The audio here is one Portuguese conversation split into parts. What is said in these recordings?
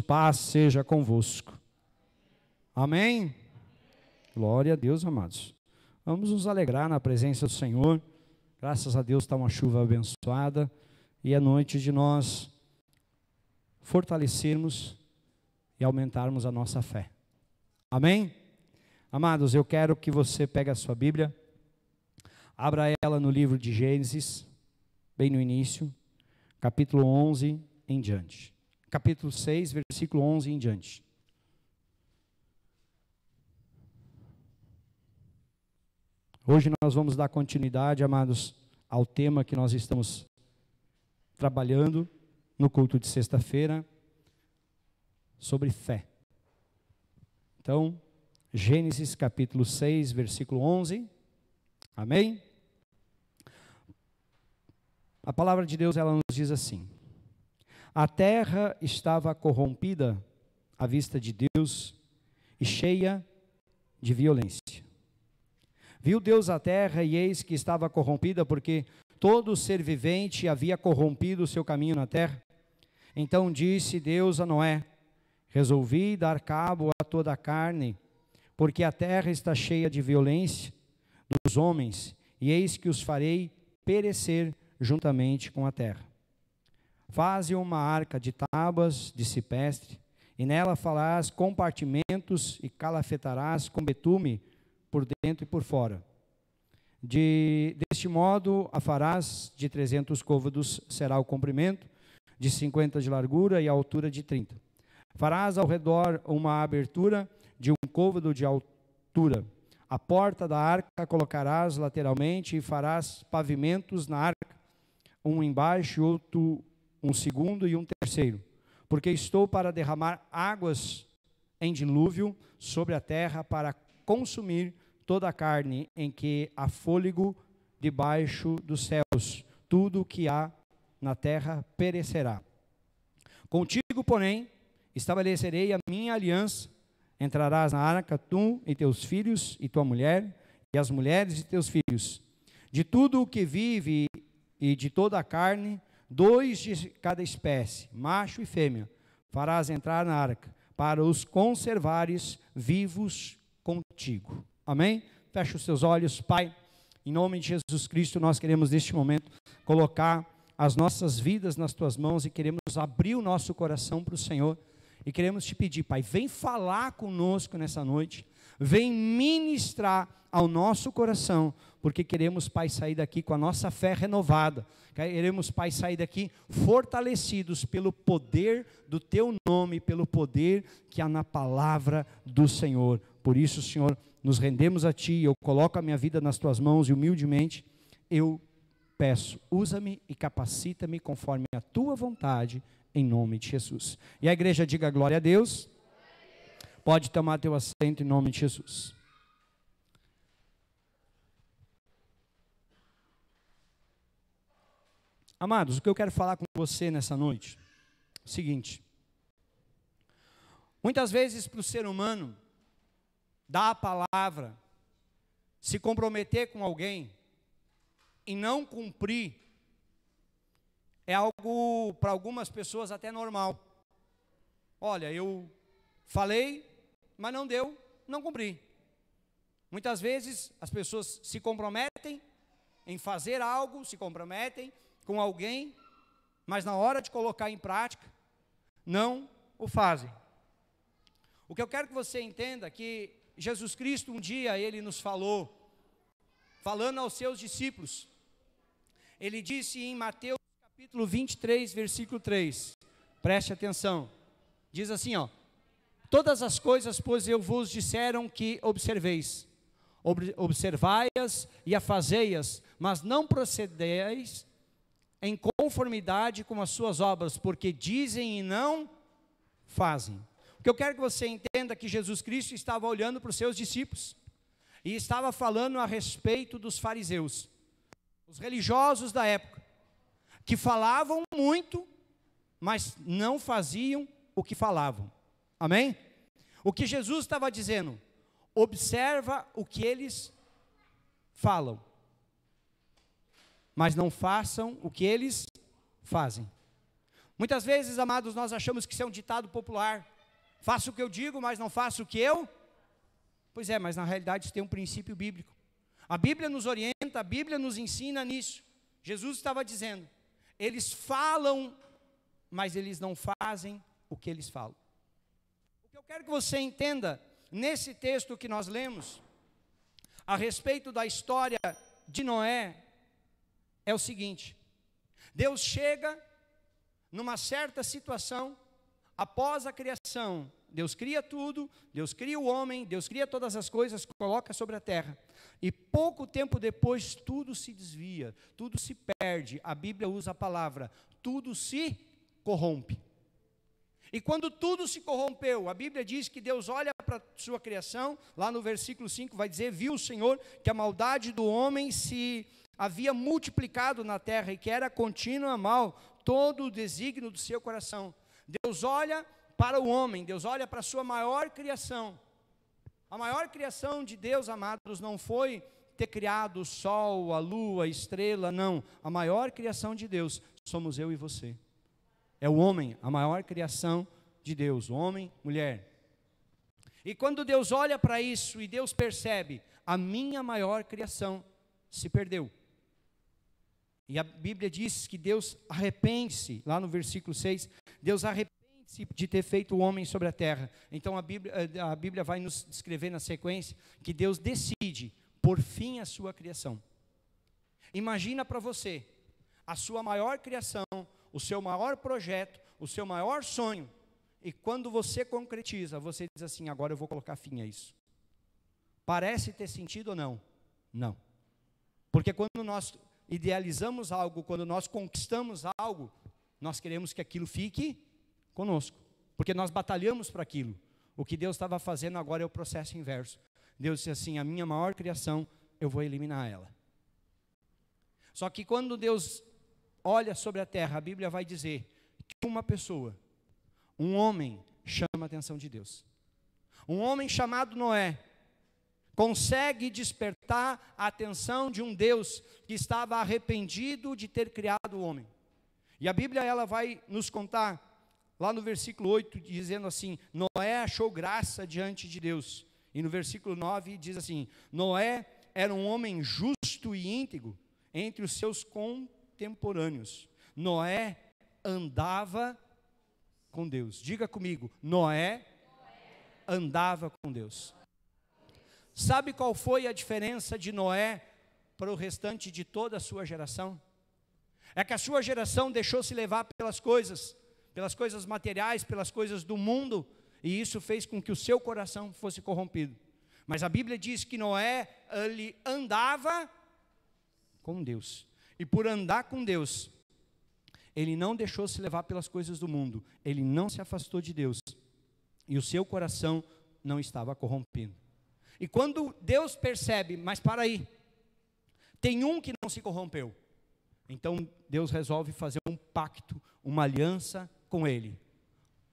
paz seja convosco. Amém? Glória a Deus, amados. Vamos nos alegrar na presença do Senhor. Graças a Deus está uma chuva abençoada. E é noite de nós fortalecermos e aumentarmos a nossa fé. Amém? Amados, eu quero que você pegue a sua Bíblia, abra ela no livro de Gênesis, bem no início, capítulo 11 em diante. Capítulo 6, versículo 11 em diante. Hoje nós vamos dar continuidade, amados, ao tema que nós estamos trabalhando no culto de sexta-feira, sobre fé. Então, Gênesis capítulo 6, versículo 11, amém? A palavra de Deus, ela nos diz assim: a terra estava corrompida à vista de Deus e cheia de violência. Viu Deus a terra e eis que estava corrompida, porque todo ser vivente havia corrompido o seu caminho na terra. Então disse Deus a Noé: resolvi dar cabo a toda a carne, porque a terra está cheia de violência dos homens, e eis que os farei perecer juntamente com a terra. Faze uma arca de tábuas de ciprestre, e nela farás compartimentos e calafetarás com betume por dentro e por fora. Deste modo a farás de 300 côvados será o comprimento, de 50 de largura e a altura de 30. Farás ao redor uma abertura de 1 côvado de altura. A porta da arca colocarás lateralmente e farás pavimentos na arca, um embaixo, outro, um segundo e um terceiro. Porque estou para derramar águas em dilúvio sobre a terra para consumir toda a carne em que há fôlego debaixo dos céus. Tudo o que há na terra perecerá. Contigo, porém, estabelecerei a minha aliança. Entrarás na arca, tu e teus filhos e tua mulher, e as mulheres de teus filhos. De tudo o que vive e de toda a carne, 2 de cada espécie, macho e fêmea, farás entrar na arca, para os conservares vivos contigo. Amém? Fecha os seus olhos. Pai, em nome de Jesus Cristo, nós queremos neste momento colocar as nossas vidas nas tuas mãos e queremos abrir o nosso coração para o Senhor. E queremos te pedir, Pai, vem falar conosco nessa noite, vem ministrar ao nosso coração, porque queremos, Pai, sair daqui com a nossa fé renovada, queremos, Pai, sair daqui fortalecidos pelo poder do Teu nome, pelo poder que há na palavra do Senhor. Por isso, Senhor, nos rendemos a Ti, eu coloco a minha vida nas Tuas mãos e humildemente eu peço, usa-me e capacita-me conforme a Tua vontade, em nome de Jesus. E a igreja diga glória a Deus. Pode tomar teu assento em nome de Jesus. Amados, o que eu quero falar com você nessa noite é o seguinte: muitas vezes para o ser humano dar a palavra, se comprometer com alguém e não cumprir, é algo para algumas pessoas até normal. Olha, eu falei, mas não deu, não cumpri. Muitas vezes as pessoas se comprometem em fazer algo, se comprometem com alguém, mas na hora de colocar em prática, não o fazem. O que eu quero que você entenda é que Jesus Cristo um dia, Ele nos falou, falando aos seus discípulos, Ele disse em Mateus capítulo 23, versículo 3, preste atenção, diz assim, ó: todas as coisas, pois eu vos disseram que observeis, observai-as e afazei-as, mas não procedeis em conformidade com as suas obras, porque dizem e não fazem. O que eu quero que você entenda é que Jesus Cristo estava olhando para os seus discípulos, e estava falando a respeito dos fariseus, os religiosos da época, que falavam muito, mas não faziam o que falavam. Amém? O que Jesus estava dizendo: observa o que eles falam, mas não façam o que eles fazem. Muitas vezes, amados, nós achamos que isso é um ditado popular. Faço o que eu digo, mas não faço o que eu... Pois é, mas na realidade isso tem um princípio bíblico. A Bíblia nos orienta, a Bíblia nos ensina nisso. Jesus estava dizendo, eles falam, mas eles não fazem o que eles falam. O que eu quero que você entenda, nesse texto que nós lemos, a respeito da história de Noé, é o seguinte: Deus chega numa certa situação, após a criação, Deus cria tudo, Deus cria o homem, Deus cria todas as coisas, coloca sobre a terra, e pouco tempo depois tudo se desvia, tudo se perde. A Bíblia usa a palavra, tudo se corrompe. E quando tudo se corrompeu, a Bíblia diz que Deus olha para a sua criação, lá no versículo 5 vai dizer, viu o Senhor que a maldade do homem se havia multiplicado na terra, e que era contínua mal todo o desígnio do seu coração. Deus olha para o homem, Deus olha para a sua maior criação. A maior criação de Deus, amados, não foi ter criado o sol, a lua, a estrela, não. A maior criação de Deus somos eu e você. É o homem, a maior criação de Deus, homem, mulher. E quando Deus olha para isso e Deus percebe, a minha maior criação se perdeu. E a Bíblia diz que Deus arrepende-se, lá no versículo 6, Deus arrepende-se de ter feito o homem sobre a terra. Então a Bíblia vai nos descrever na sequência que Deus decide por fim a sua criação. Imagina para você, a sua maior criação, o seu maior projeto, o seu maior sonho, e quando você concretiza, você diz assim, agora eu vou colocar fim a isso. Parece ter sentido ou não? Não. Porque quando nós idealizamos algo, quando nós conquistamos algo, nós queremos que aquilo fique conosco, porque nós batalhamos para aquilo. O que Deus estava fazendo agora é o processo inverso. Deus disse assim, a minha maior criação, eu vou eliminar ela. Só que quando Deus olha sobre a terra, a Bíblia vai dizer que uma pessoa, um homem, chama a atenção de Deus. Um homem chamado Noé, consegue despertar a atenção de um Deus que estava arrependido de ter criado o homem. E a Bíblia ela vai nos contar, lá no versículo 8, dizendo assim, Noé achou graça diante de Deus. E no versículo 9 diz assim, Noé era um homem justo e íntegro entre os seus contemporâneos. Noé andava com Deus. Diga comigo, Noé andava com Deus. Sabe qual foi a diferença de Noé para o restante de toda a sua geração? É que a sua geração deixou-se levar pelas coisas materiais, pelas coisas do mundo, e isso fez com que o seu coração fosse corrompido. Mas a Bíblia diz que Noé, ele andava com Deus, e por andar com Deus, ele não deixou se levar pelas coisas do mundo, ele não se afastou de Deus, e o seu coração não estava corrompido. E quando Deus percebe, mas para aí, tem um que não se corrompeu, então Deus resolve fazer um pacto, uma aliança com ele.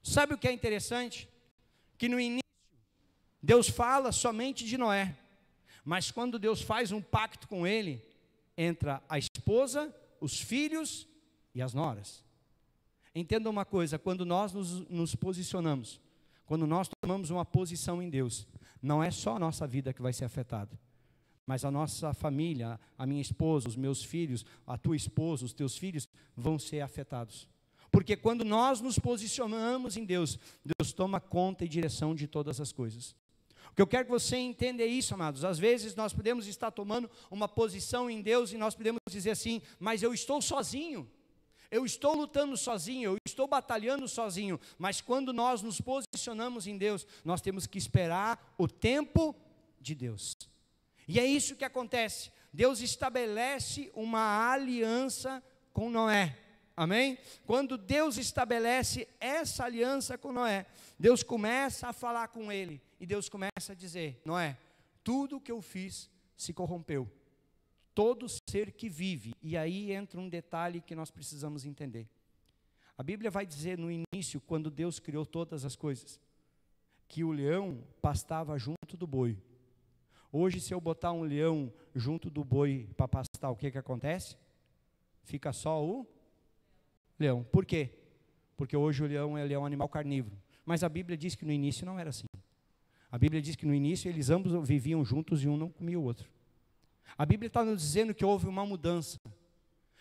Sabe o que é interessante? Que no início, Deus fala somente de Noé, mas quando Deus faz um pacto com ele, entra a esposa, os filhos e as noras. Entenda uma coisa, quando nós nos posicionamos, quando nós tomamos uma posição em Deus, não é só a nossa vida que vai ser afetada, mas a nossa família, a minha esposa, os meus filhos, a tua esposa, os teus filhos vão ser afetados. Porque quando nós nos posicionamos em Deus, Deus toma conta e direção de todas as coisas. O que eu quero que você entenda é isso, amados. Às vezes nós podemos estar tomando uma posição em Deus e nós podemos dizer assim, mas eu estou sozinho, eu estou lutando sozinho, eu estou batalhando sozinho. Mas quando nós nos posicionamos em Deus, nós temos que esperar o tempo de Deus. E é isso que acontece. Deus estabelece uma aliança com Noé. Amém? Quando Deus estabelece essa aliança com Noé, Deus começa a falar com ele, e Deus começa a dizer, Noé, tudo que eu fiz se corrompeu, todo ser que vive, e aí entra um detalhe que nós precisamos entender. A Bíblia vai dizer no início, quando Deus criou todas as coisas, que o leão pastava junto do boi. Hoje, se eu botar um leão junto do boi para pastar, o que acontece? Fica só o leão. Por quê? porque hoje o leão ele é um animal carnívoro. Mas a Bíblia diz que no início não era assim. A Bíblia diz que no início eles ambos viviam juntos e um não comia o outro. A Bíblia está nos dizendo que houve uma mudança.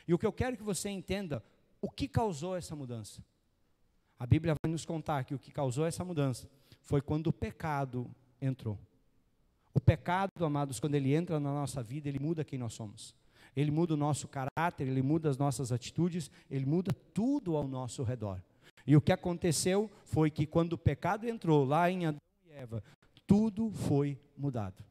E o que eu quero que você entenda, o que causou essa mudança? A Bíblia vai nos contar que o que causou essa mudança foi quando o pecado entrou. O pecado, amados, quando ele entra na nossa vida, ele muda quem nós somos. Ele muda o nosso caráter, ele muda as nossas atitudes, ele muda tudo ao nosso redor. E o que aconteceu foi que quando o pecado entrou lá em Adão e Eva, tudo foi mudado.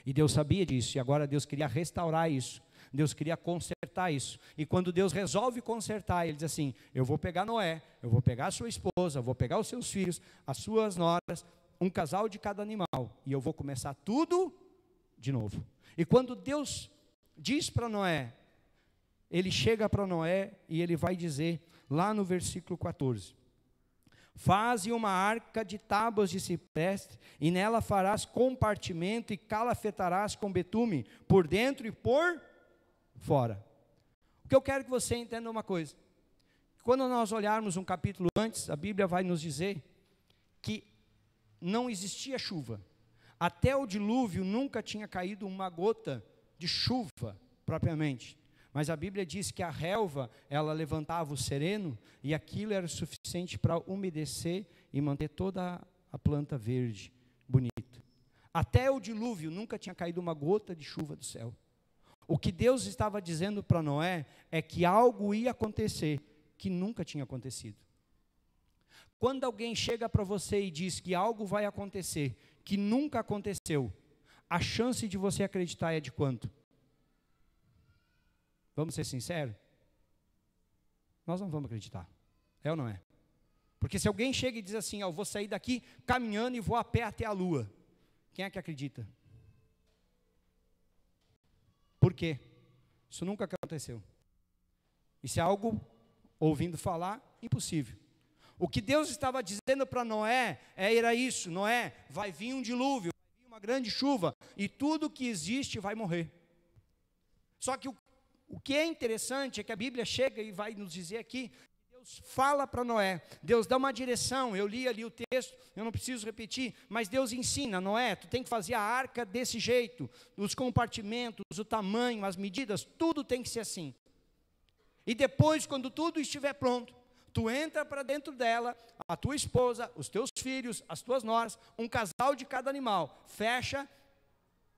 E Deus sabia disso, e agora Deus queria restaurar isso. Deus queria consertar isso. E quando Deus resolve consertar, Ele diz assim, eu vou pegar Noé, eu vou pegar a sua esposa, eu vou pegar os seus filhos, as suas noras, um casal de cada animal, e eu vou começar tudo de novo. E quando Deus diz para Noé, Ele chega para Noé e Ele vai dizer, lá no versículo 14, faze uma arca de tábuas de cipreste, e nela farás compartimento, e calafetarás com betume, por dentro e por fora. O que eu quero que você entenda uma coisa, quando nós olharmos um capítulo antes, a Bíblia vai nos dizer, que não existia chuva, até o dilúvio nunca tinha caído uma gota de chuva, propriamente. Mas a Bíblia diz que a relva, ela levantava o sereno, e aquilo era suficiente para umedecer e manter toda a planta verde, bonita. Até o dilúvio nunca tinha caído uma gota de chuva do céu. O que Deus estava dizendo para Noé é que algo ia acontecer que nunca tinha acontecido. Quando alguém chega para você e diz que algo vai acontecer que nunca aconteceu, a chance de você acreditar é de quanto? Vamos ser sinceros? Nós não vamos acreditar. É ou não é? Porque se alguém chega e diz assim, eu vou sair daqui caminhando e vou a pé até a lua. Quem é que acredita? Por quê? Isso nunca aconteceu. Isso é algo, ouvindo falar, impossível. O que Deus estava dizendo para Noé era isso, Noé, vai vir um dilúvio, vai vir uma grande chuva, e tudo que existe vai morrer. Só que o que é interessante é que a Bíblia chega e vai nos dizer aqui, Deus fala para Noé, Deus dá uma direção, eu li ali o texto, eu não preciso repetir, mas Deus ensina, Noé, tu tem que fazer a arca desse jeito, os compartimentos, o tamanho, as medidas, tudo tem que ser assim. E depois, quando tudo estiver pronto, tu entra para dentro dela, a tua esposa, os teus filhos, as tuas noras, um casal de cada animal, fecha,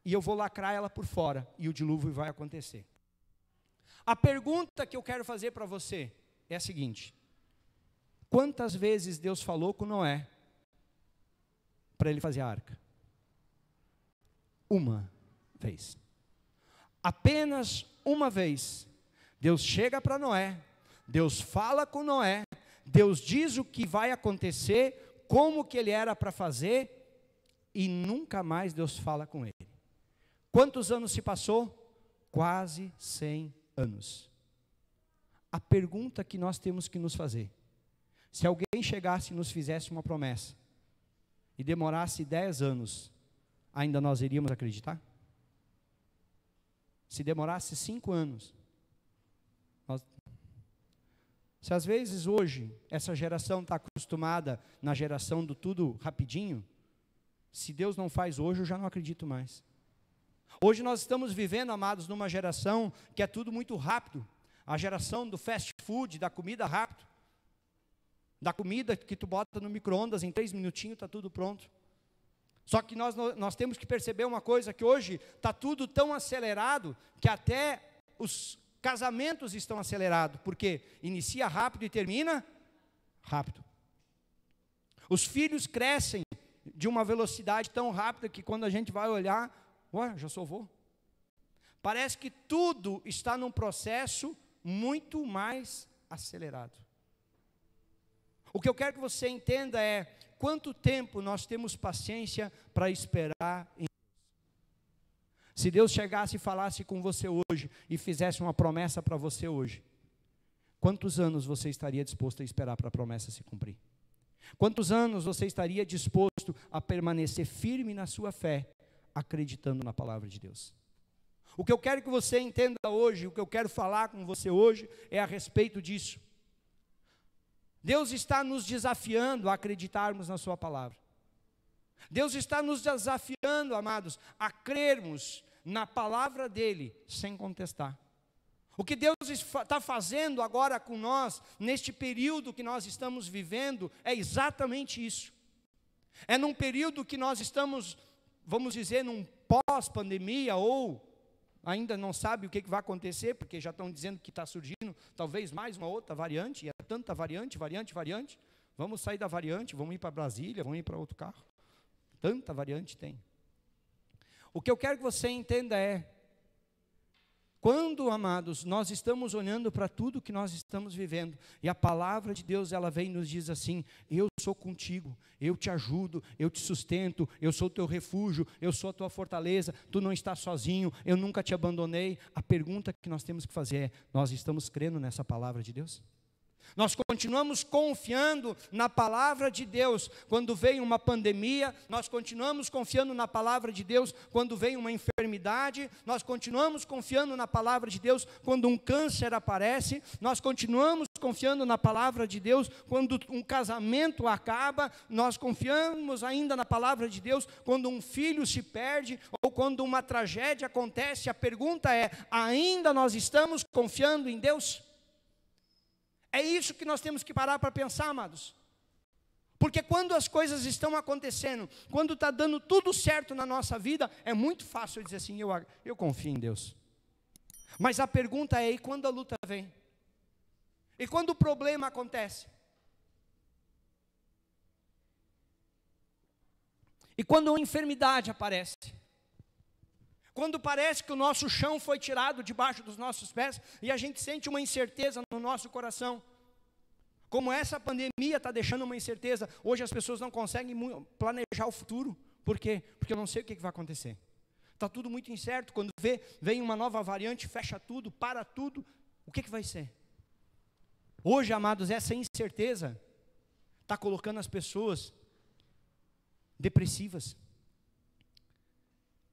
e eu vou lacrar ela por fora, e o dilúvio vai acontecer. A pergunta que eu quero fazer para você é a seguinte: quantas vezes Deus falou com Noé para ele fazer a arca? Uma vez. Apenas uma vez. Deus chega para Noé, Deus fala com Noé, Deus diz o que vai acontecer, como que ele era para fazer, e nunca mais Deus fala com ele. Quantos anos se passou? Quase 100 anos. A pergunta que nós temos que nos fazer, se alguém chegasse e nos fizesse uma promessa, e demorasse 10 anos, ainda nós iríamos acreditar? Se demorasse 5 anos, se às vezes hoje, essa geração está acostumada na geração do tudo rapidinho, se Deus não faz hoje, eu já não acredito mais. Hoje nós estamos vivendo, amados, numa geração que é tudo muito rápido. A geração do fast food, da comida rápido. Da comida que tu bota no micro-ondas, em 3 minutinhos está tudo pronto. Só que nós temos que perceber uma coisa, que hoje está tudo tão acelerado, que até os casamentos estão acelerados. Porque inicia rápido e termina rápido. Os filhos crescem de uma velocidade tão rápida que quando a gente vai olhar, ué, já sou avô. Parece que tudo está num processo muito mais acelerado. O que eu quero que você entenda é, quanto tempo nós temos paciência para esperar em Deus? Se Deus chegasse e falasse com você hoje, e fizesse uma promessa para você hoje, quantos anos você estaria disposto a esperar para a promessa se cumprir? Quantos anos você estaria disposto a permanecer firme na sua fé, acreditando na palavra de Deus? O que eu quero que você entenda hoje, o que eu quero falar com você hoje, é a respeito disso. Deus está nos desafiando a acreditarmos na sua palavra. Deus está nos desafiando, amados, a crermos na palavra dele sem contestar. O que Deus está fazendo agora com nós, neste período que nós estamos vivendo, é exatamente isso. É num período que nós estamos, vamos dizer, num pós-pandemia, ou ainda não sabe o que vai acontecer, porque já estão dizendo que está surgindo talvez mais uma outra variante, e é tanta variante. Vamos sair da variante, vamos ir para Brasília, vamos ir para outro carro. Tanta variante tem. O que eu quero que você entenda é, quando, amados, nós estamos olhando para tudo que nós estamos vivendo, e a palavra de Deus, ela vem e nos diz assim: eu sou contigo, eu te ajudo, eu te sustento, eu sou o teu refúgio, eu sou a tua fortaleza, tu não estás sozinho, eu nunca te abandonei. A pergunta que nós temos que fazer é: nós estamos crendo nessa palavra de Deus? Nós continuamos confiando na palavra de Deus quando vem uma pandemia, nós continuamos confiando na palavra de Deus quando vem uma enfermidade, nós continuamos confiando na palavra de Deus quando um câncer aparece, nós continuamos confiando na palavra de Deus quando um casamento acaba, nós confiamos ainda na palavra de Deus quando um filho se perde ou quando uma tragédia acontece. A pergunta é: ainda nós estamos confiando em Deus? É isso que nós temos que parar para pensar, amados. Porque quando as coisas estão acontecendo, quando está dando tudo certo na nossa vida, é muito fácil dizer assim: eu confio em Deus. Mas a pergunta é: e quando a luta vem? E quando o problema acontece? E quando a enfermidade aparece? Quando parece que o nosso chão foi tirado debaixo dos nossos pés e a gente sente uma incerteza no nosso coração. Como essa pandemia está deixando uma incerteza, hoje as pessoas não conseguem planejar o futuro. Por quê? Porque eu não sei o que vai acontecer. Está tudo muito incerto. Quando vem uma nova variante, fecha tudo, para tudo. O que vai ser? Hoje, amados, essa incerteza está colocando as pessoas depressivas,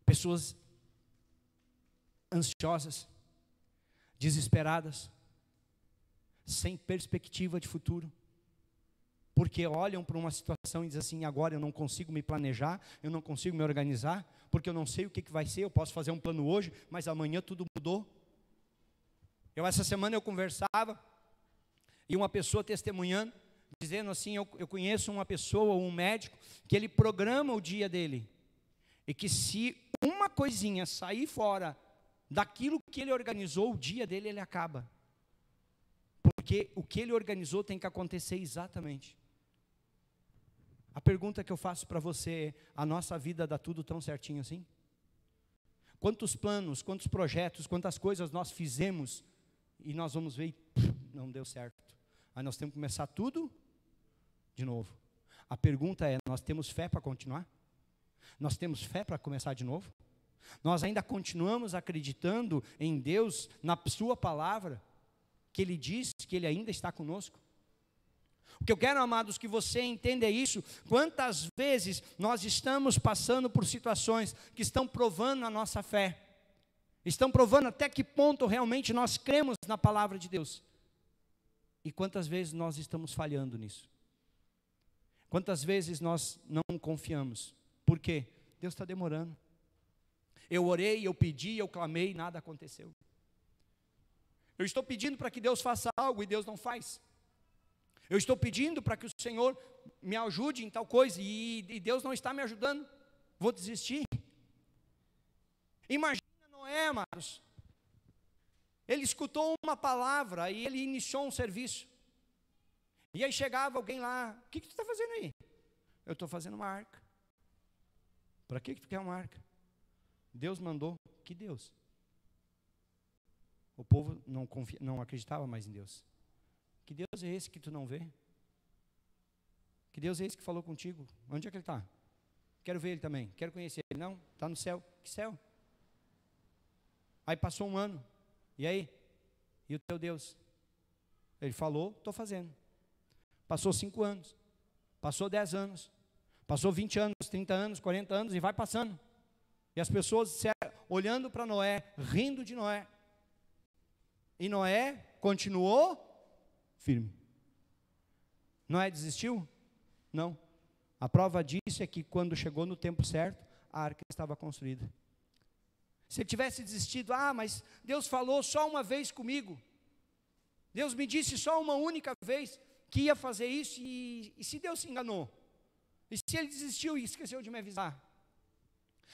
pessoas ansiosas, desesperadas, sem perspectiva de futuro, porque olham para uma situação e dizem assim: agora eu não consigo me planejar, eu não consigo me organizar, porque eu não sei o que vai ser. Eu posso fazer um plano hoje, mas amanhã tudo mudou. Essa semana eu conversava, e uma pessoa testemunhando, dizendo assim: eu conheço uma pessoa, um médico, que ele programa o dia dele, e que se uma coisinha sair fora daquilo que ele organizou, o dia dele ele acaba. Porque o que ele organizou tem que acontecer exatamente. A pergunta que eu faço para você é: a nossa vida dá tudo tão certinho assim? Quantos planos, quantos projetos, quantas coisas nós fizemos e nós vamos ver e não deu certo. Aí nós temos que começar tudo de novo. A pergunta é: nós temos fé para continuar? Nós temos fé para começar de novo? Nós ainda continuamos acreditando em Deus, na sua palavra, que Ele diz que Ele ainda está conosco? O que eu quero, amados, que você entenda é isso. Quantas vezes nós estamos passando por situações que estão provando a nossa fé, estão provando até que ponto realmente nós cremos na palavra de Deus, e quantas vezes nós estamos falhando nisso? Quantas vezes nós não confiamos? Por quê? Deus está demorando. Eu orei, eu pedi, eu clamei, nada aconteceu. Eu estou pedindo para que Deus faça algo e Deus não faz. Eu estou pedindo para que o Senhor me ajude em tal coisa e Deus não está me ajudando. Vou desistir. Imagina Noé, amados. Ele escutou uma palavra e ele iniciou um serviço. E aí chegava alguém lá: o que tu está fazendo aí? Eu estou fazendo uma arca. Para que tu quer uma arca? Deus mandou. Que Deus? O povo não acreditava mais em Deus. Que Deus é esse que tu não vê? Que Deus é esse que falou contigo? Onde é que ele está? Quero ver ele também, quero conhecer ele. Não, está no céu. Que céu? Aí passou um ano. E aí? E o teu Deus? Ele falou: estou fazendo. Passou 5 anos. Passou 10 anos. Passou 20 anos, 30 anos, 40 anos e vai passando. E as pessoas olhando para Noé, rindo de Noé. E Noé continuou firme. Noé desistiu? Não. A prova disso é que quando chegou no tempo certo, a arca estava construída. Se ele tivesse desistido, mas Deus falou só uma vez comigo, Deus me disse só uma única vez que ia fazer isso, e se Deus se enganou? E se ele desistiu e esqueceu de me avisar?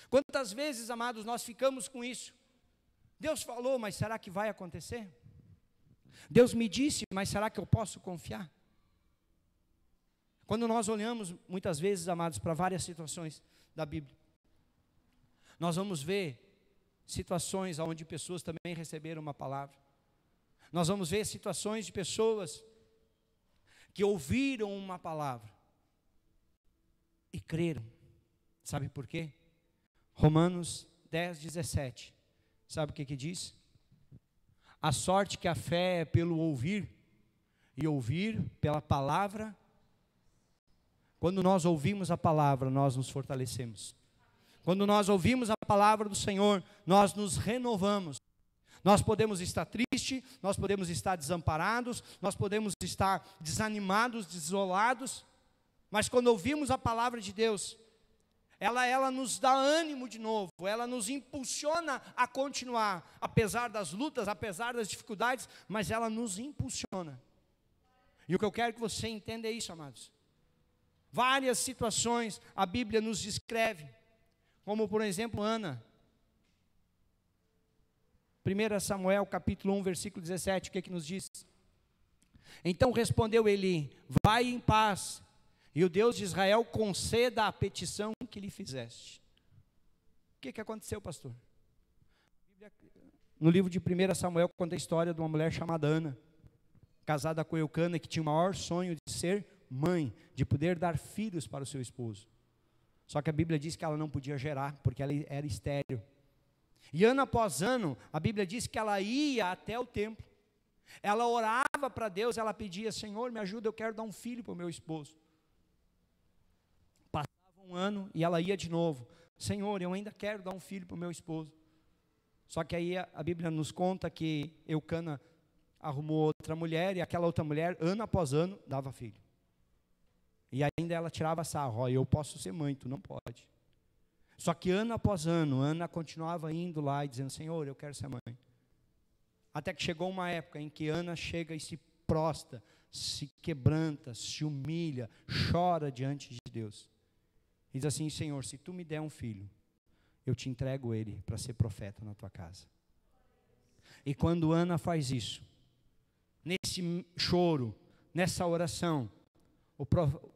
Quantas vezes, amados, nós ficamos com isso? Deus falou, mas será que vai acontecer? Deus me disse, mas será que eu posso confiar? Quando nós olhamos, muitas vezes, amados, para várias situações da Bíblia, nós vamos ver situações onde pessoas também receberam uma palavra. Nós vamos ver situações de pessoas que ouviram uma palavra e creram. Sabe por quê? Romanos 10:17. Sabe o que diz? A sorte que a fé é pelo ouvir, e ouvir pela palavra. Quando nós ouvimos a palavra, nós nos fortalecemos. Quando nós ouvimos a palavra do Senhor, nós nos renovamos. Nós podemos estar tristes, nós podemos estar desamparados, nós podemos estar desanimados, desolados, mas quando ouvimos a palavra de Deus, ela nos dá ânimo de novo, ela nos impulsiona a continuar, apesar das lutas, apesar das dificuldades, mas ela nos impulsiona. E o que eu quero que você entenda é isso, amados. Várias situações a Bíblia nos descreve, como por exemplo Ana. 1 Samuel capítulo 1, versículo 17, o que nos diz? Então respondeu Eli, vai em paz, e o Deus de Israel conceda a petição que lhe fizeste. O que aconteceu, pastor? No livro de 1 Samuel conta a história de uma mulher chamada Ana, casada com Eucana, que tinha o maior sonho de ser mãe, de poder dar filhos para o seu esposo. Só que a Bíblia diz que ela não podia gerar, porque ela era estéril. E ano após ano, a Bíblia diz que ela ia até o templo, ela orava para Deus, ela pedia, Senhor, me ajuda, eu quero dar um filho para o meu esposo. Passava um ano e ela ia de novo, Senhor, eu ainda quero dar um filho para o meu esposo. Só que aí a Bíblia nos conta que Eucana arrumou outra mulher, e aquela outra mulher, ano após ano, dava filho. E ainda ela tirava sarro, eu posso ser mãe, tu não pode. Só que ano após ano, Ana continuava indo lá e dizendo, Senhor, eu quero ser mãe. Até que chegou uma época em que Ana chega e se prostra, se quebranta, se humilha, chora diante de Deus. E diz assim, Senhor, se tu me der um filho, eu te entrego ele para ser profeta na tua casa. E quando Ana faz isso, nesse choro, nessa oração,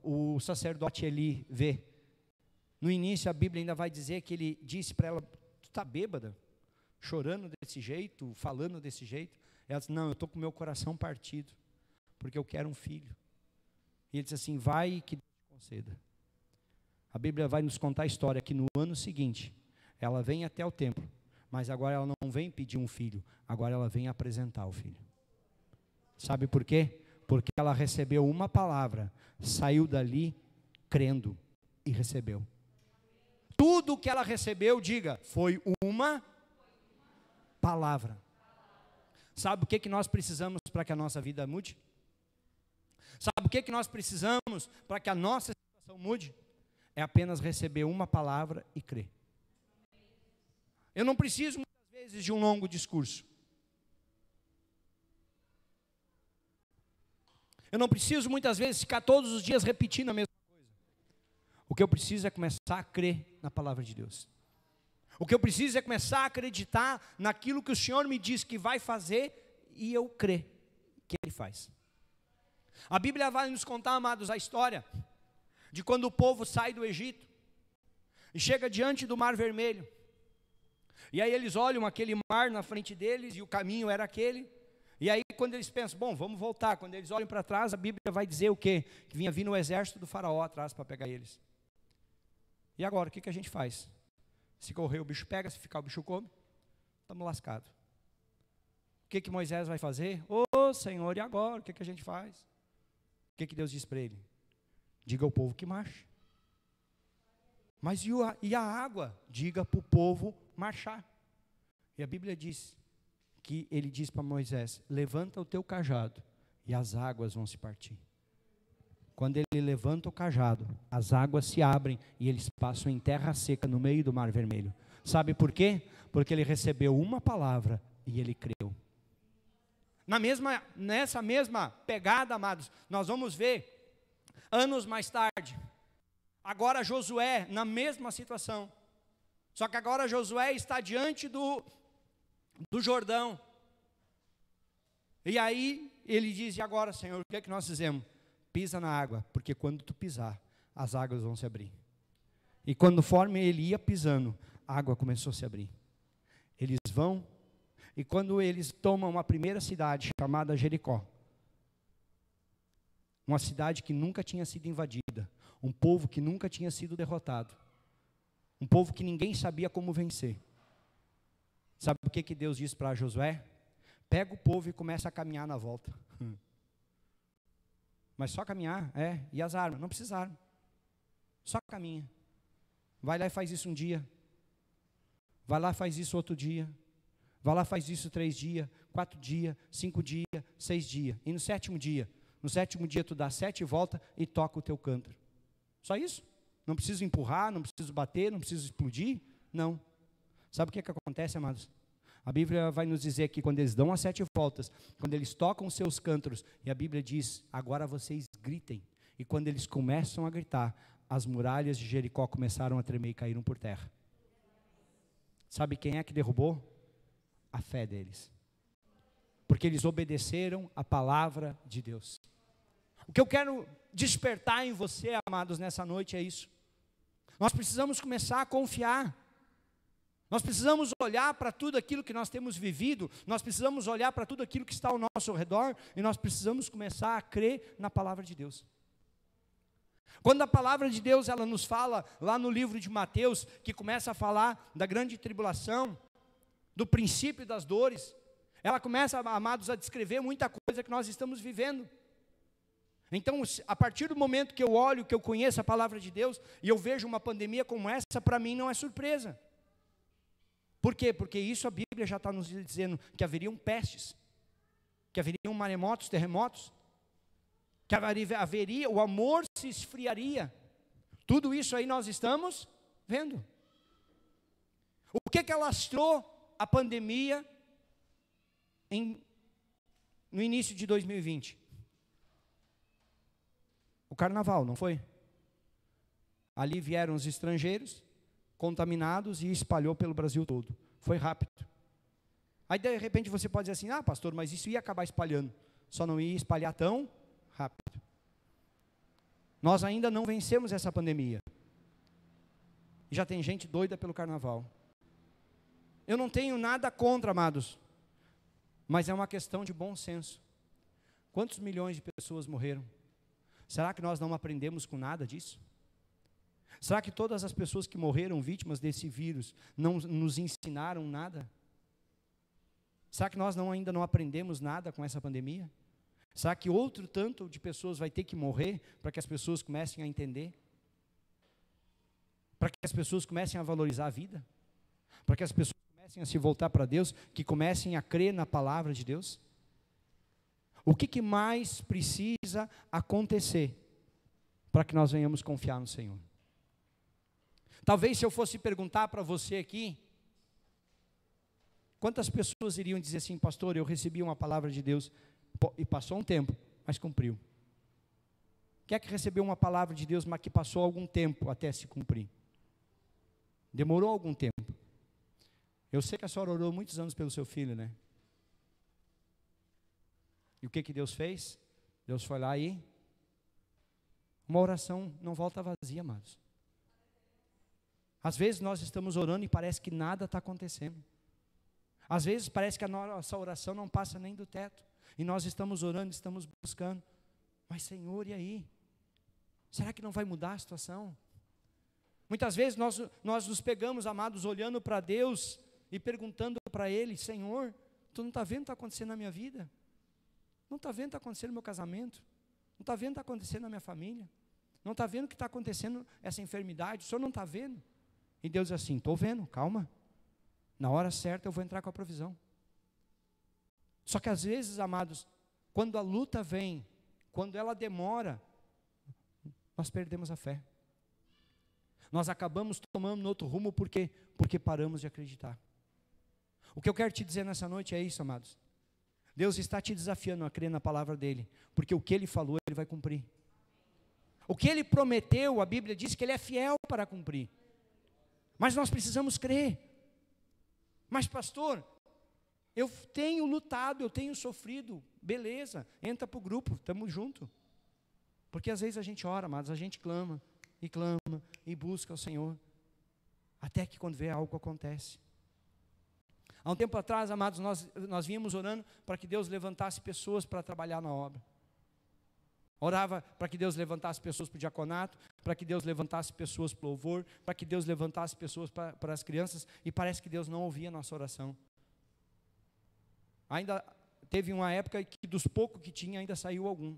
o sacerdote Eli vê. No início a Bíblia ainda vai dizer que ele disse para ela, tu está bêbada? Chorando desse jeito, falando desse jeito? Ela disse, não, eu estou com o meu coração partido, porque eu quero um filho. E ele disse assim, vai que Deus te conceda. A Bíblia vai nos contar a história que no ano seguinte, ela vem até o templo, mas agora ela não vem pedir um filho, agora ela vem apresentar o filho. Sabe por quê? Porque ela recebeu uma palavra, saiu dali crendo e recebeu. Tudo que ela recebeu, diga, foi uma palavra. Sabe o que nós precisamos para que a nossa vida mude? Sabe o que nós precisamos para que a nossa situação mude? É apenas receber uma palavra e crer. Eu não preciso muitas vezes de um longo discurso. Eu não preciso muitas vezes ficar todos os dias repetindo a mesma coisa. O que eu preciso é começar a crer na palavra de Deus. O que eu preciso é começar a acreditar naquilo que o Senhor me diz que vai fazer e eu crer que Ele faz. A Bíblia vai nos contar, amados, a história de quando o povo sai do Egito e chega diante do Mar Vermelho. E aí eles olham aquele mar na frente deles e o caminho era aquele. E aí quando eles pensam, bom, vamos voltar. Quando eles olham para trás, a Bíblia vai dizer o quê? Que vinha vindo o exército do faraó atrás para pegar eles. E agora, o que a gente faz? Se correr o bicho pega, se ficar o bicho come, estamos lascados. O que Moisés vai fazer? Ô Senhor, e agora? O que a gente faz? O que Deus diz para ele? Diga ao povo que marche. Mas e a água? Diga para o povo marchar. E a Bíblia diz que ele diz para Moisés, levanta o teu cajado e as águas vão se partir. Quando ele levanta o cajado, as águas se abrem e eles passam em terra seca no meio do Mar Vermelho. Sabe por quê? Porque ele recebeu uma palavra e ele creu. Nessa mesma pegada, amados, nós vamos ver anos mais tarde. Agora Josué na mesma situação. Só que agora Josué está diante do Jordão. E aí ele diz: e agora, Senhor, o que é que nós fizemos? Pisa na água, porque quando tu pisar, as águas vão se abrir. E conforme ele ia pisando, a água começou a se abrir. Eles vão, e quando eles tomam a primeira cidade, chamada Jericó, uma cidade que nunca tinha sido invadida, um povo que nunca tinha sido derrotado, um povo que ninguém sabia como vencer. Sabe o que Deus disse para Josué? Pega o povo e começa a caminhar na volta. Mas só caminhar, e as armas? Não precisa arma. Só caminha. Vai lá e faz isso um dia. Vai lá e faz isso outro dia. Vai lá e faz isso 3 dias, 4 dias, 5 dias, 6 dias. E no sétimo dia tu dá 7 voltas e toca o teu cântaro. Só isso. Não preciso empurrar, não preciso bater, não preciso explodir. Não. Sabe o que acontece, amados? A Bíblia vai nos dizer que quando eles dão as 7 voltas, quando eles tocam os seus cântaros, e a Bíblia diz: agora vocês gritem. E quando eles começam a gritar, as muralhas de Jericó começaram a tremer e caíram por terra. Sabe quem é que derrubou? A fé deles. Porque eles obedeceram a palavra de Deus. O que eu quero despertar em você, amados, nessa noite é isso. Nós precisamos começar a confiar. Nós precisamos olhar para tudo aquilo que nós temos vivido, nós precisamos olhar para tudo aquilo que está ao nosso redor, e nós precisamos começar a crer na palavra de Deus. Quando a palavra de Deus, ela nos fala, lá no livro de Mateus, que começa a falar da grande tribulação, do princípio das dores, ela começa, amados, a descrever muita coisa que nós estamos vivendo. Então, a partir do momento que eu olho, que eu conheço a palavra de Deus, e eu vejo uma pandemia como essa, para mim não é surpresa. Por quê? Porque isso a Bíblia já está nos dizendo, que haveriam pestes, que haveriam maremotos, terremotos, que haveria, o amor se esfriaria. Tudo isso aí nós estamos vendo. O que alastrou a pandemia no início de 2020? O carnaval, não foi? Ali vieram os estrangeiros, contaminados, e espalhou pelo Brasil todo. Foi rápido. Aí de repente você pode dizer assim: ah, pastor, mas isso ia acabar espalhando. Só não ia espalhar tão rápido. Nós ainda não vencemos essa pandemia. E já tem gente doida pelo carnaval. Eu não tenho nada contra, amados, mas é uma questão de bom senso. Quantos milhões de pessoas morreram? Será que nós não aprendemos com nada disso? Será que todas as pessoas que morreram vítimas desse vírus não nos ensinaram nada? Será que nós ainda não aprendemos nada com essa pandemia? Será que outro tanto de pessoas vai ter que morrer para que as pessoas comecem a entender? Para que as pessoas comecem a valorizar a vida? Para que as pessoas comecem a se voltar para Deus, que comecem a crer na palavra de Deus? O que mais precisa acontecer para que nós venhamos confiar no Senhor? Talvez se eu fosse perguntar para você aqui, quantas pessoas iriam dizer assim: pastor, eu recebi uma palavra de Deus, e passou um tempo, mas cumpriu. Quem é que recebeu uma palavra de Deus, mas que passou algum tempo até se cumprir? Demorou algum tempo. Eu sei que a senhora orou muitos anos pelo seu filho, né? E o que Deus fez? Deus foi lá e... uma oração não volta vazia, amados. Às vezes nós estamos orando e parece que nada está acontecendo. Às vezes parece que a nossa oração não passa nem do teto. E nós estamos orando, estamos buscando. Mas Senhor, e aí? Será que não vai mudar a situação? Muitas vezes nós nos pegamos, amados, olhando para Deus e perguntando para Ele: Senhor, Tu não está vendo o que está acontecendo na minha vida? Não está vendo o que está acontecendo no meu casamento? Não está vendo o que está acontecendo na minha família? Não está vendo o que está acontecendo essa enfermidade? O Senhor não está vendo? E Deus diz assim: estou vendo, calma. Na hora certa eu vou entrar com a provisão. Só que às vezes, amados, quando a luta vem, quando ela demora, nós perdemos a fé. Nós acabamos tomando outro rumo porque paramos de acreditar. O que eu quero te dizer nessa noite é isso, amados. Deus está te desafiando a crer na palavra dEle, porque o que Ele falou, Ele vai cumprir. O que Ele prometeu, a Bíblia diz que Ele é fiel para cumprir. Mas nós precisamos crer. Mas pastor, eu tenho lutado, eu tenho sofrido. Beleza, entra para o grupo, estamos juntos. Porque às vezes a gente ora, amados, a gente clama e busca o Senhor. Até que quando vê algo acontece. Há um tempo atrás, amados, nós vínhamos orando para que Deus levantasse pessoas para trabalhar na obra. Orava para que Deus levantasse pessoas para o diaconato, para que Deus levantasse pessoas para o louvor, para que Deus levantasse pessoas para as crianças, e parece que Deus não ouvia a nossa oração. Ainda teve uma época que dos poucos que tinha, ainda saiu algum.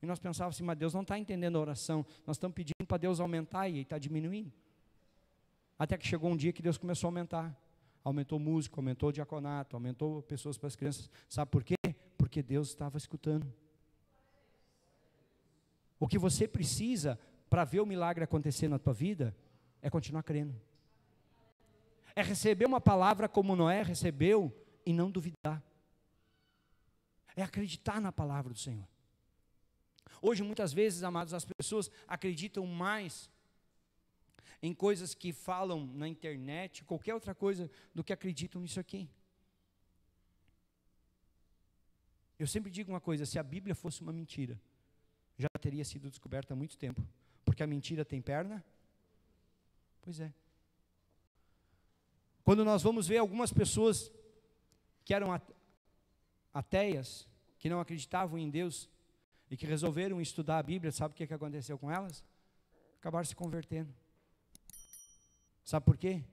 E nós pensávamos assim, mas Deus não está entendendo a oração, nós estamos pedindo para Deus aumentar e Ele está diminuindo. Até que chegou um dia que Deus começou a aumentar. Aumentou músico, aumentou diaconato, aumentou pessoas para as crianças. Sabe por quê? Porque Deus estava escutando. O que você precisa para ver o milagre acontecer na tua vida é continuar crendo. É receber uma palavra como Noé recebeu e não duvidar. É acreditar na palavra do Senhor. Hoje, muitas vezes, amados, as pessoas acreditam mais em coisas que falam na internet, qualquer outra coisa, do que acreditam nisso aqui. Eu sempre digo uma coisa, se a Bíblia fosse uma mentira, já teria sido descoberta há muito tempo, porque a mentira tem perna? Pois é. Quando nós vamos ver algumas pessoas que eram ateias, que não acreditavam em Deus, e que resolveram estudar a Bíblia, sabe o que aconteceu com elas? Acabaram se convertendo. Sabe por quê?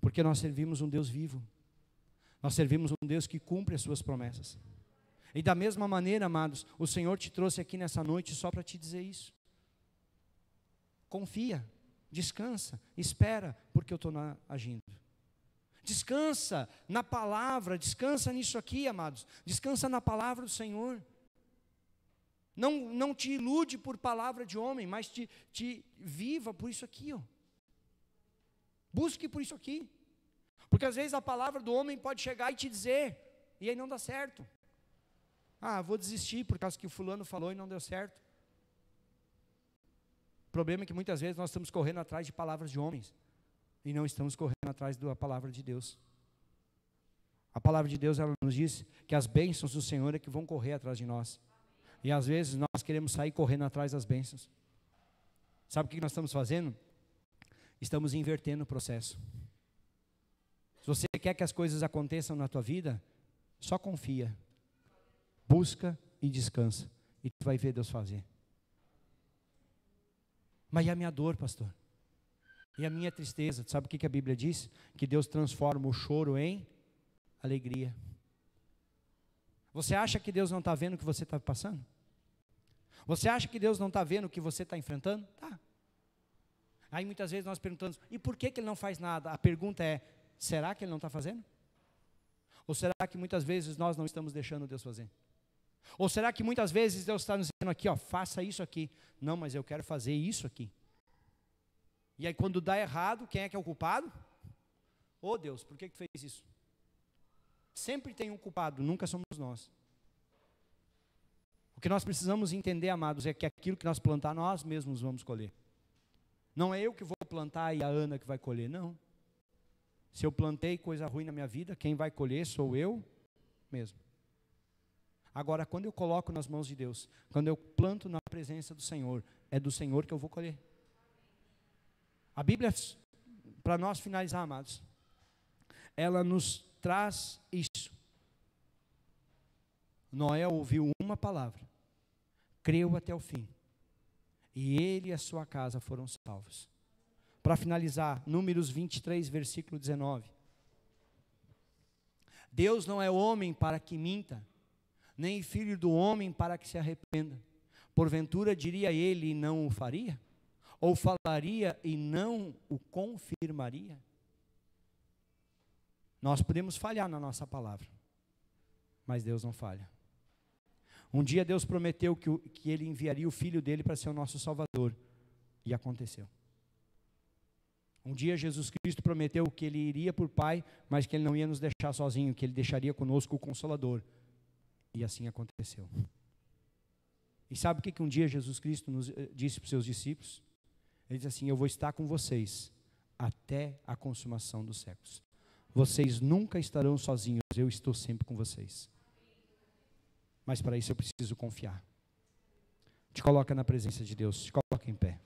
Porque nós servimos um Deus vivo. Nós servimos um Deus que cumpre as suas promessas. E da mesma maneira, amados, o Senhor te trouxe aqui nessa noite só para te dizer isso. Confia, descansa, espera, porque eu estou agindo. Descansa na palavra, descansa nisso aqui, amados. Descansa na palavra do Senhor. Não te ilude por palavra de homem, mas te viva por isso aqui, ó. Busque por isso aqui. Porque às vezes a palavra do homem pode chegar e te dizer, e aí não dá certo. Ah, vou desistir por causa que o fulano falou e não deu certo. O problema é que muitas vezes nós estamos correndo atrás de palavras de homens e não estamos correndo atrás da palavra de Deus. A palavra de Deus, ela nos diz que as bênçãos do Senhor é que vão correr atrás de nós. E às vezes nós queremos sair correndo atrás das bênçãos. Sabe o que nós estamos fazendo? Estamos invertendo o processo. Se você quer que as coisas aconteçam na tua vida, só confia. Busca e descansa. E tu vai ver Deus fazer. Mas e a minha dor, pastor? E a minha tristeza? Sabe o que a Bíblia diz? Que Deus transforma o choro em alegria. Você acha que Deus não está vendo o que você está passando? Você acha que Deus não está vendo o que você está enfrentando? Tá. Aí muitas vezes nós perguntamos, e por que Ele não faz nada? A pergunta é, será que Ele não está fazendo? Ou será que muitas vezes nós não estamos deixando Deus fazer? Ou será que muitas vezes Deus está nos dizendo aqui, ó, faça isso aqui. Não, mas eu quero fazer isso aqui. E aí quando dá errado, quem é que é o culpado? Oh Deus, por que fez isso? Sempre tem um culpado, nunca somos nós. O que nós precisamos entender, amados, é que aquilo que nós plantar, nós mesmos vamos colher. Não é eu que vou plantar e a Ana que vai colher, não. Se eu plantei coisa ruim na minha vida, quem vai colher sou eu mesmo. Agora, quando eu coloco nas mãos de Deus, quando eu planto na presença do Senhor, é do Senhor que eu vou colher. A Bíblia, para nós finalizar, amados, ela nos traz isso. Noé ouviu uma palavra, creu até o fim, e ele e a sua casa foram salvos. Para finalizar, Números 23, versículo 19. Deus não é homem para que minta, nem filho do homem para que se arrependa. Porventura diria ele e não o faria? Ou falaria e não o confirmaria? Nós podemos falhar na nossa palavra, mas Deus não falha. Um dia Deus prometeu que Ele enviaria o Filho dele para ser o nosso Salvador. E aconteceu. Um dia Jesus Cristo prometeu que Ele iria por Pai, mas que Ele não ia nos deixar sozinhos, que Ele deixaria conosco o Consolador. E assim aconteceu. E sabe o que um dia Jesus Cristo disse para os seus discípulos? Ele disse assim: eu vou estar com vocês até a consumação dos séculos. Vocês nunca estarão sozinhos, eu estou sempre com vocês. Mas para isso eu preciso confiar. Te coloca na presença de Deus, te coloca em pé.